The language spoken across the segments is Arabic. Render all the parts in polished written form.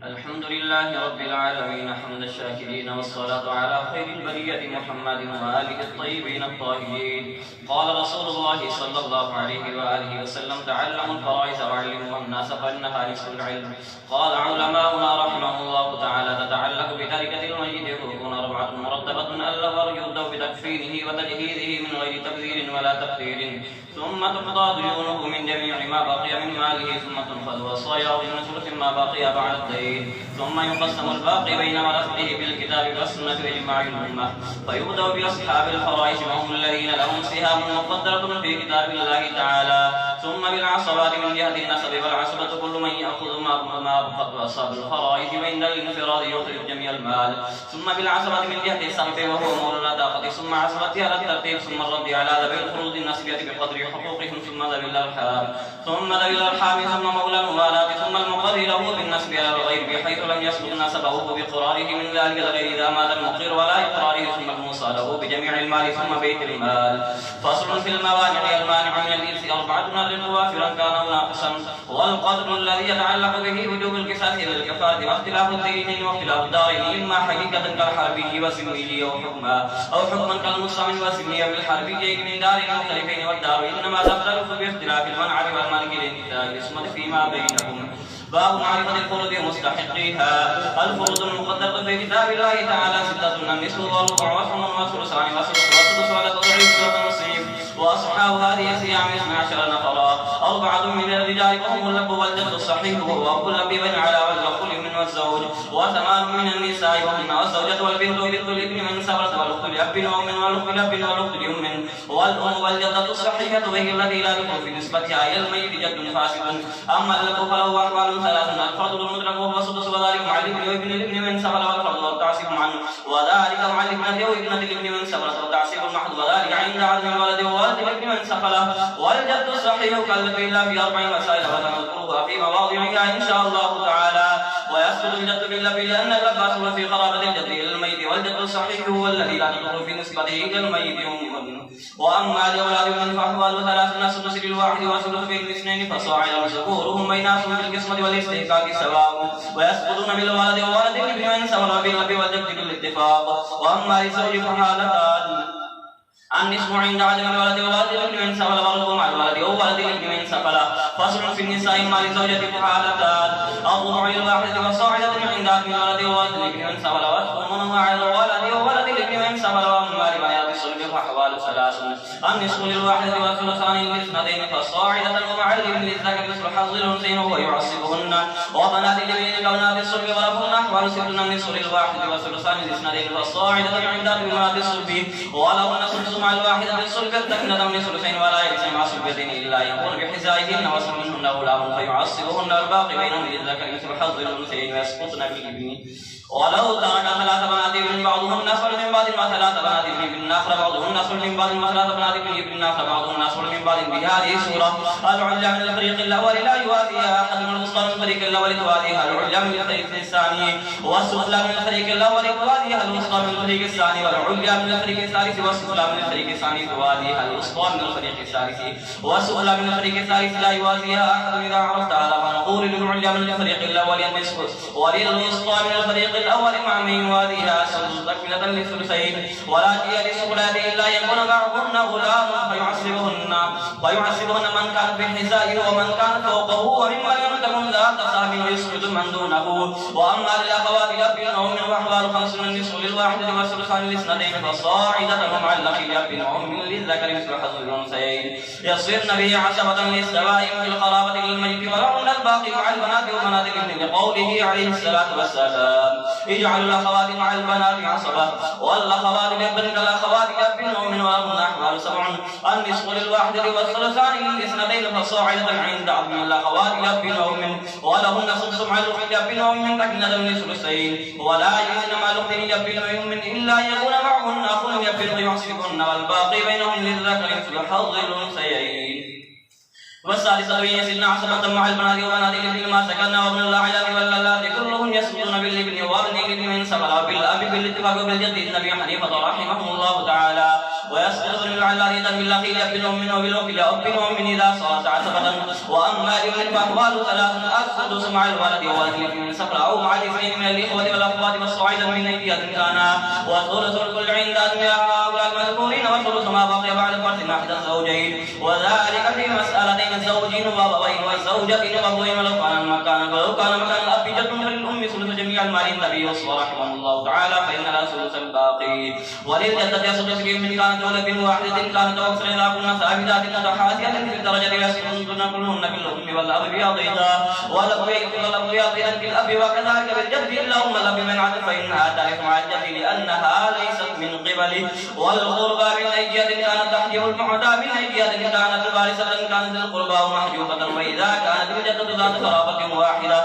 الحمد لله رب العالمين حمد الشاكرين، والصلاة على خير البرية محمد وآله الطيبين الطاهرين. قال رسول الله صلى الله عليه وآله وسلم: تعلموا الفرائض وعلموها الناس فإنها نصف العلم. قال علماؤنا رحمه الله تعالى: تتعلق بتركة الميت ركن 4 مرتبة: الأول يبدأ بتكفينه وتجهيزه من غير تبذير ولا تقدير، ثم تقضى ديونه من جميع ما بقي من ماله، ثم تنفذ وصاياه من ثلث ما بقي بعد الدين، ثم يقسم الباقي بين ورثته بالكتاب والسنة وإجماع الأمة. فيبدأ بأصحاب الفرائض وهم الذين لهم سهام مقدرة في كتاب الله تعالى، ثم بالعصبات من جهة النسب، والعصبة كل من يأخذ ما أصاب الفرائض بين الانفراد يخرج جميع المال، ثم بالعصبة من جهة السقف وهو مولى العتاقة، ثم عصبتها على الترتيب، ثم الرد على ذوي الفروض النسبية بقدر حقوقهم، ثم ذوي الأرحام، ثم مولى الموالاة، ثم المقر له بالنسب على الغير بحيث لم يسبق نسبه بقراره من ذلك الغير إذا مات المقر ولا إقراره، ثم الموصى له بجميع المال، ثم بيت المال. فصل في الموانع: المانع من الإرث 4 الرق وافرا كان أو ناقصا، والقدر الذي يتعلق به وجوب القصاص للكفارة، واختلاف الدين واختلاف الدارين، إما حقيقة كالحربي وسمي أو حكما كالمصمم وسمي بالحربيين من دار مختلفين، والدار إنما تختلف باختلاف المنع والمالك للنساء الاسمة فيما بينهم. باب معرفة الفروض ومستحقيها. الفروض المقدرة في كتاب الله تعالى 6: النصف والربع والثمن والثلثان والسدس والتضعيف والتنصيف. وأصحاب هذه صيام 12 نفرا: 4 من الرجال وهم الأب والجد الصحيح وهو أبو الأب على والأخ الابن والزوج، و8 من النساء وهن الزوجة والبنت وبنت الابن من سبرة، والأخت لأب وأم والأخت لأب والأخت لأم، والأم والجدة الصحيحة وهي التي لا تدخل في نسبتها إلى الميت جد فاسد. أما الأب فله أحوال 3: الفرد المدرك وهو السدس، وذلك مع الابن وابن الابن من سبرة، والفرد والتعصيب عنه، وذلك مع الابنة وابنة الابن من سبرة، والتعصيب المحض، وذلك عند عدم الولد وولد الابن من سفلة. والجد الصحيح كالذي إلا في 4 مسائل وتنذكرها في مواضعها إن شاء الله تعالى. ويسقط الجد بالأب لأن الأب أصل في قرابة الجد إلى الميت، والجد الصحيح هو الذي لا تدخل في نسبته إلى الميت. وأما لأولاد من فأحوال 3: السدس للواحد والثلث للاثنين فصاعدا، ذكورهم بيناتهم بالقسمة والاستحقاق سواء، ويسقطون بالولد وولد الابن من سفر بالأب والجد بالاتفاق. وأما للزوج فحالتان: النصف عند عدم الولد وولد الابن من سفل، والربع مع الولد وولد الابن من سفل. فصل في النساء: إما للزوجة فحالتان: الربع للواحدة وصاعدة عند عدم الولد وولد الابن من سفل، والثمن مع الولد وولد الابن من سفل. وأما لبنات الصلب فأحوال 3: النصف للواحدة والثلثان للاثنتين فصاعدة، ومع الابن للذكر مثل حظ الأنثيين وهو يعصبهن. وبنات الابن كبنات الصلب ولهن أحوال 6: النصف للواحدة والثلثان للاثنتين فصاعدة عند عدم بنات الصلب، ولهن سدس مع الواحدة بالصلب التكنة من ثلثين، ولا يجزم مع صلبتين إلا يكون بحزائهن وصلهن أولاد فيعصبهن، الباقي بينهم للذكر مثل حظ الأنثيين ويسقطن بالابن. ولو ترك 3 بنات ابن بعضهن أصل من بعض، و3 بنات ابن آخر بعضهن أصل من بعض، و3 بنات ابن آخر بعضهن أصل من بعض. بهذه الصورة العليا من الفريق الأول لا يوازيها أحد، والوسطى من الفريق الأول توازيها العليا من الفريق الثاني، والسفلى من الفريق الأول توازيها الوسطى من الفريق الثاني، والعليا من الفريق الثالث، والسفلى من الفريق الثاني توازيها الوسطى من الفريق الثالث، والسفلى من الفريق الثالث لا يوازيها أحد. إذا عرفت هذا فنقول للعليا من الفريق الأول النصف، وللوسطى من الفريق الأول مع من يوازيها سدس تكملة للثلثين. ولا جي للسفلى إلا يكون معهن غلام فيعصبهن من كان في حذائه ومن كان فوقه، وممن لم تكن ذات صاحب يسقط من دونه. وأما للأخوات لأب وأم فأحوال 5: النصف للواحدة والثلثان للاثنتين فصاعدة، ومع الأخ لأب وأم للذكر مثل حظ الأنثيين، يصيرن به عصبة للسوائم في القرابة للميت، ولهن الباقي مع البنات وبنات الابن، لقوله عليه الصلاة والسلام: اجعلوا الأخوات مع البنات عصبة، والأخوات لأب كالأخوات لأب وأم، ولهن أحوال 7: النصف للواحدة والثلثان للاثنتين فصاعدة عند عدم الأخوات لأب وأم، ولهن سدس مع الأخت لأب وأم تكملة للثلثين. ولا يجوز مع الأخت لأب وأم إلا يكون معهن أخ لأب فيعصبهن، والباقي بينهم للذكر مثل حظ الأنثيين. والسادسة: يسن عصبة مع البنات وبنات الابن ما سكن، وابن الأعلام واللالات كلهم يسقطون بالابن وابن الابن من سفل، وبالأب بالاتفاق وبالجد النبي حنيفة رحمه الله تعالى. ويسقط على رضا بالأخيل ابن أم وبالأخت ابن أم إذا صارت عصبة. وأما الابن فأحوال ثلاث: السدس مع الولد وولد من سفر أو مع الاثنين من الإخوة والأخوات والصاعدا من أيديهم كان، وثلث الكل عند هؤلاء المذكورين، وثلث ما بقي بعد فرد أحد الزوجين، وذلك في مسألتين: الزوجين وأبوين والزوجتين وأبوين ولو كان مكان الأب جد فللأم ثلث جميع المال. النبي صلى الله رحمه الله تعالى فإن لا ثلث الباقي. وللجدة سدس من كانت ولد واحدة كانت أكثر إذا كنا ثابتات متحاسيات في الدرجة يسكن كلهن بالأم والأب بيضيضا، والأب بيضيضا بالأب، وكذلك بالجد إلا أم الأب من عدل فإنها ترث مع الجد لأنها ليست من قبله. والقربى من أيدية كانت تحجب المعدى من أيدية كانت وارثة كانت القربى محجوبة. وإذا كانت الجدة ذات قرابة واحدة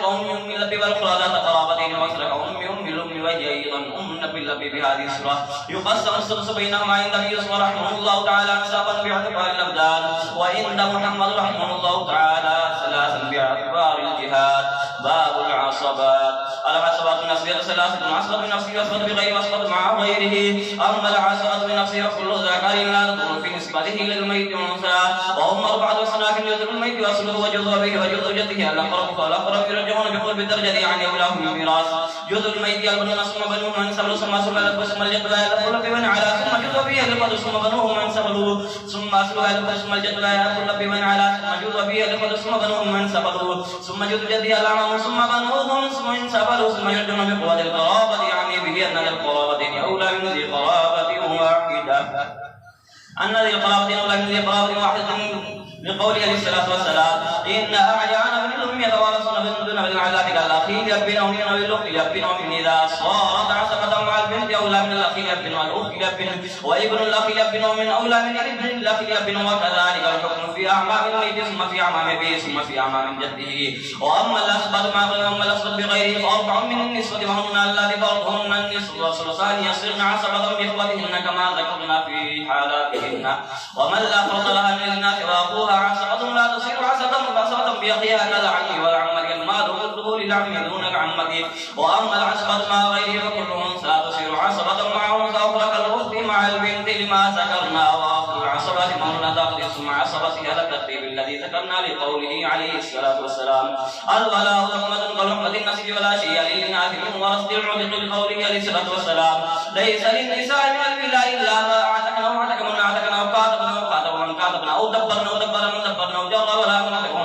كأم أم الأب والأخرى ذات قرابتين وأخرى كأم الأم وهي أيضا أم بالأب بهذه الصورة يقسم السدس بينهما عند النبي صلى الله رحمه الله تعالى نسابا باعتبار الأبدان، وعند محمد رحمه الله تعالى ثلاثا باعتبار الجهاد. باب العصبات. العصبات بنفسها ثلاثة: عصبة بنفسه وعصبة بغيره وعصبة مع غيره. أما العصبة بنفسه فكل ذكر لا تدخل في نسبته للميت أنثى، وهم أربعة أصناف: جزء الميت وأصله وجزء أبيه وجزء جده الأقرب فالأقرب يرجعون بقرب الدرجة يعني أولاهم الميراث. جزء الميت يلبنون ثم بنوه من سبلوا ثم الأب ثم الجد لا يلبن بمن على ثم جزء أبيه يلبن ثم بنوه من سبلوا ثم أصله يلبن ثم الجد لا يلبن بمن على ثم جزء أبيه يلبن ثم بنوه من سبلوا ثم جزء جده الأعمام ثم بنوه من سبلوا ثم يرجعون بقوة القرابة يعني به أن القرابة أولى من ذي قرابة واحدة. أن ذي القرابة أولى من ذي قرابة واحدة لقوله عليه الصلاة والسلام: إن أعيان من الأم يتوارثون من دون العلاق كالأخيل يبن أم والأخت يبن أم إذا صارت عصبة مع البنت أولى من الأخيل يبن والأخت يبن، وابن الأخيل يبن أم أولى من ابن الأخيل يبن، وكذلك الحكم في أعمام الميت ثم في أعمام أبيه ثم في أعمام جده. وأما الأسباب مع غيره وأما الأسباب بغيره فأربع من النسوة وهن اللاتي فرضهن النصف والثلثان يصيرن عصبة بإخوتهن كما ذكرنا في حالاتهن. ومن لا فرض لها من الناس وأخوها عصبة لا تصير عصبة بأخيها كالعم والعمة المال كله للعم دون العمة. وأما العصبة مع غيره فكل أنثى تصير عصبة مع أنثى أخرى كالأخت مع البنت لما ذكرنا. وأخذ العصبة مهنة تخلص مع عصبتها للترتيب الذي ذكرنا لقوله عليه الصلاة والسلام: الولاء لحمة كلحمة النسب ولا شيء للإناث من ورث العتق لقوله عليه الصلاة والسلام: ليس للنساء من الولاء إلا ما أعتقنا وأعتقنا أعتقنا وكاتبنا وكاتبنا وكاتبنا أو دبرنا ودبرنا ودبرنا وجر ولا معتقنا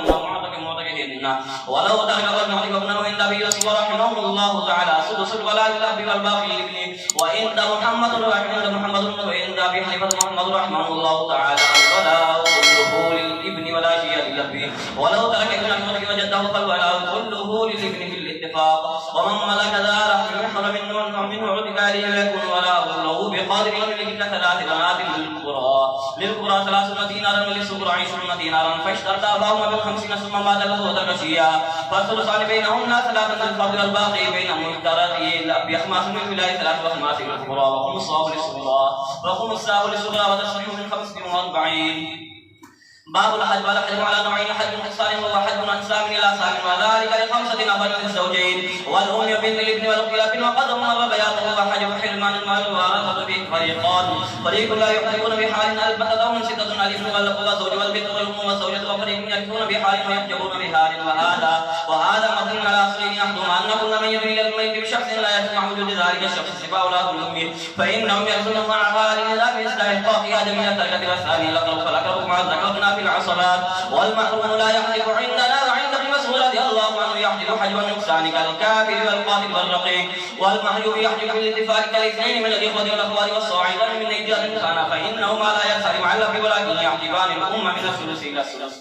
ولو ترك ابن ابنه النبي صلى الله رحمه الله تعالى سدس الولاء للأب والباقي لابنه. وعند محمد وعند أبي حنيفة محمد رحمه الله تعالى الولاء كله للابن ولا شيء للأب. ولو ترك ابن ابنه وجده فالولاء كله للابن بالاتفاق. ومن ملك ذا رحم محرم منه عتق عليه يكون ولاؤه له بقدر ملك ثلاث بنات للقرى 30 دينارا وللصغرى 20 دينارا، فاشترط أباهما ب50 ثم مات له وتركشيا فالثلثان بينهن ثلاثة للفرد والباقي بينهم التراتي الأب يخمس من الولاية 3 وخماس للكبرى وخمساه للصغرى وتشريح من 45. باب الحج. والحج على نوعين: حج حصان وحج انسام الى سام، وذلك ل5 ابناء الزوجين والام بنت الابن والاخت، وقد مر بيانه. وحج حرمان المال والورثه به فريق لا يحجبون بحال البتة وهم 6: الابن والاب والزوج والبنت والام والزوجة، وفريق يحجبون بحال ويحجبون بحال. وهذا مبني على اصلين: احدهما ان كل من يدري الميت بشخص لا يسمع وجود ذلك الشخص سوى اولاد الام فانهم يحصلون مع حال ذا باستحقاقها جميع التركة، والثاني الاقرب فالاقرب مع ذكرنا في العصبات. والمحروم لا يحلف عندنا وعند ابن مسعود رضي الله عنه يحلف حجب النقصان كالكافر والقاتل والرقيق. والمحجوب يحلف بالاتفاق كالاثنين من الاخوه والاخوات والصاعدان من ايجاد كان فانهما لا ينصرف على الاب ولكن يحجبان الامه من الثلث الى الثلث.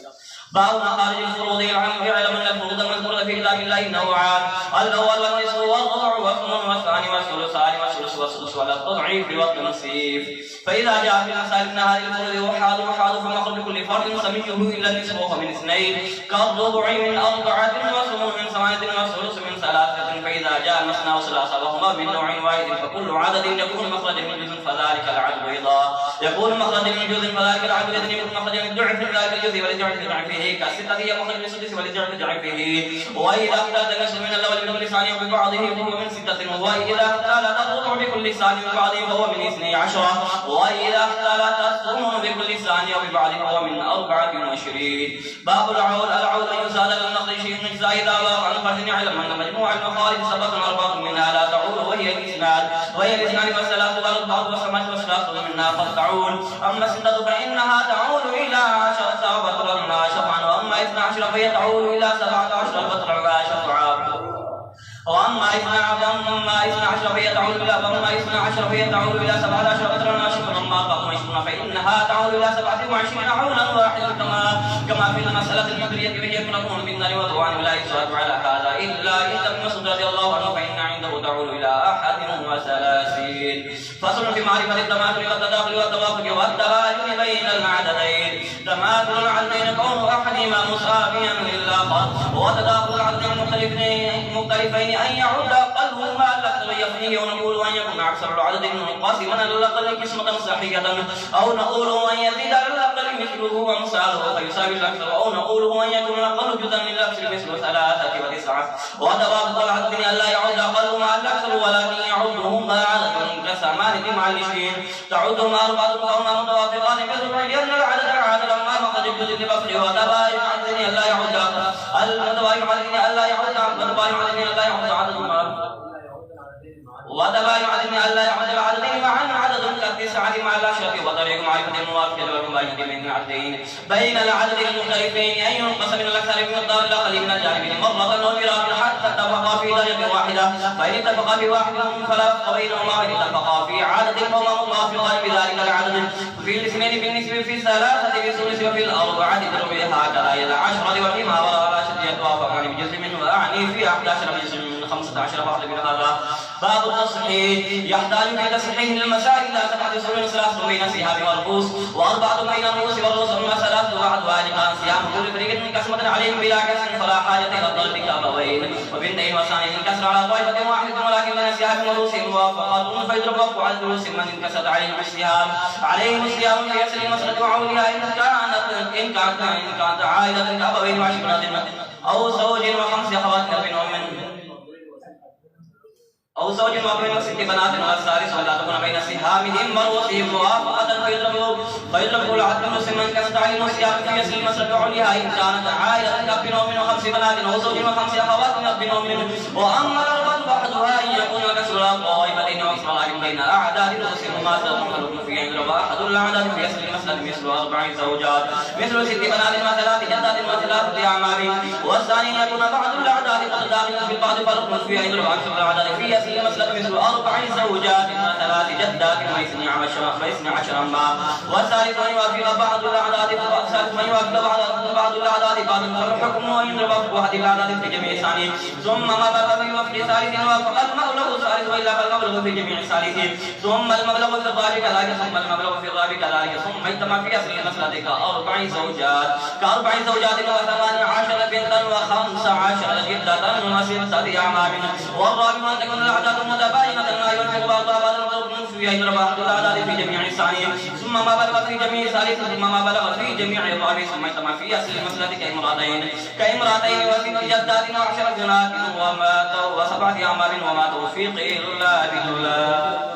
باب مخارج الفروض. يعلم ان الفروض المذكوره في كتاب الله نوعان: الاول والنصف والربع والثمن والثاني والثلثان والثلث والسدس والتضعيف والتنصيف. فاذا جاء في المسائل من هذه الفروض وحاد فمخرج كل فرد سميه الا النصف وهو من 2 كالربع من 4 والثمن من 8 والثلث من ثلاثة فإذا جاء مثنى وثلاثة وهما من نوع واحد فكل عدد يكون مخرجا من جزء فذلك العدد أيضا يكون مخرجا من جزء فذلك العدد يكون مخرجا من ضعف ذلك الجزء ولضعف ضعفه كالستة هي مخرج من السدس ولضعف ضعفه وإذا اختلت النصف من الأول بكل ثاني وببعضه فهو من 6 وإذا اختلت الربع بكل ثاني وببعضه فهو من 12 وإذا اختلت الثمن بكل ثاني وببعضه فهو من 24. باب العول أن يزاد للنقل شيء من أجزاء إذا ضاق عن فرد يعلم أن مجموع المخارج 7 منها لا تعول وهي الإسناد والثلاث والأربعة والسبعة والثلاثة منها قد تعول أما الستة فإنها تعول إلى 10 بطرا لا شفعا وأما 12 فهي تعول إلى 17 بطرا لا شفعا وأما 12 فهي تعود إلى 17 بطرا لا شفعا وأما 24 فإنها تعود إلى 27 عولا واحدا كما في المسألة المدرية وهي تكون بالنار والضوان ولا يسأل على هذا إلا إن ابن مسعود رضي الله عنه فإن عنده تعود إلى 31. فصل في معرفة التماثل والتداخل والتوافق والتباين بين العددين. تماثل العددين كون أحدهما مساويا للآخر وتداخل العددين مختلفين أن يعد أقلهما الأكثر يفنيه ونقول أن يكون أكثر العدد منقسما الأقل قسمة صحية أو نقول أن يزيد على الأقل مثله ومثاله فيساوي الأكثر أو نقول أن يكون الأقل جزءا من الأكثر مثل 3 و9 وتوافق العددين أن لا يعد أقلهما الأكثر ولكن يعدهما عدد كثمان مع 20 تعدهما 4 فهما متوافقان بالربع لأن العدد العادل ما فقد الجزء بفضل وتباين العددين أن لا يعد المتباين العددين أن لا يعد عددهما وتباين عددين ألا يعد العددين معا عدد كالتسعة مع العشرة وطريق معرفة الموافقة والمباينة بين العددين بين العددين المختلفين أن ينقص من الأكثر بمقدار الأقل من الجانبين مرة ومرة حتى اتفقا في درجة واحدة فإن اتفقا في واحد فلا فرق بينهما وإن اتفقا في عدد فهما متوافقان بذلك العدد في الاثنين بالنسبة في الثلاثة بالثلث وفي الأربعة بربع هكذا إلى 10 وفيما وراء العشرة يتوافقان بجزء منه وأعني في 11 بجزء من 15 فاحد من هذا. باب التصحيح يحتاج في تصحيح المسائل إلى 7 3 بين سهام والرؤوس و4 بين الرؤوس والرؤوس والمسألة وبعضها لكان سهام كل فريق منقسمة عليهم بلا كسر فلا حاجة إلى الضرب كأبوين وبنتين وثاني انكسر على طائفة واحدة ولكن بين سهام والرؤوس موافقات فيضرب وفق على الرؤوس من انكسرت عليهم السهام في يسر المسألة وعولها إن كانت عائلة كأبوين وعشرة أو زوج و5 أخوات أو زوج وبين 6 بنات والثالث ولا تكون بين سهامهم ورؤوسهم موافقة فيضرب العدل مسلما كسد عليهم السهام في يسر المسألة وعليها إن كانت عائلة كأب و5 بنات أو زوج و5 أخوات كأب وأما الأربعة فأحدها أن يكون كسر طائفتين وأكثر لكن بين أعداد رؤوسهم ما تكون في يضرب أحد الأعداد في يسر المسألة مثل 4 زوجات مثل 6 بنات و3 جدات و3 أعمام والثاني يكون بعض الأعداد قد داخل في بعض فرق في يضرب أكثر الأعداد في يسر المسألة مثل 4 زوجات و3 جدات و12 أمام والثالث من يوافق بعض الأعداد بعض الأعداد بعض فالحكم ويضرب واحد الأعداد في جميع ثاني ثم ما بلغ في وفق ثالث وافق المبلغ الثالث وإلا فالمبلغ في جميع ثالث ثم المبلغ في الرابع كذلك ثم اجتمع في أصل المسألة كأربع زوجات و18 بنتا و15 جدة و6 أعمام والرابع أن تكون الأعداد متباينة لا يوافق بعضها بعضا في يضرب أحد الأعداد في جميع ثاني ثم ما بلغ في جميع ثالث ثم ما بلغ في جميع الرابع ثم اجتمع في أصل المسألة كامرأتين و6 جدات و10 بنات و7 أعمام وما توفيق إلا بالله.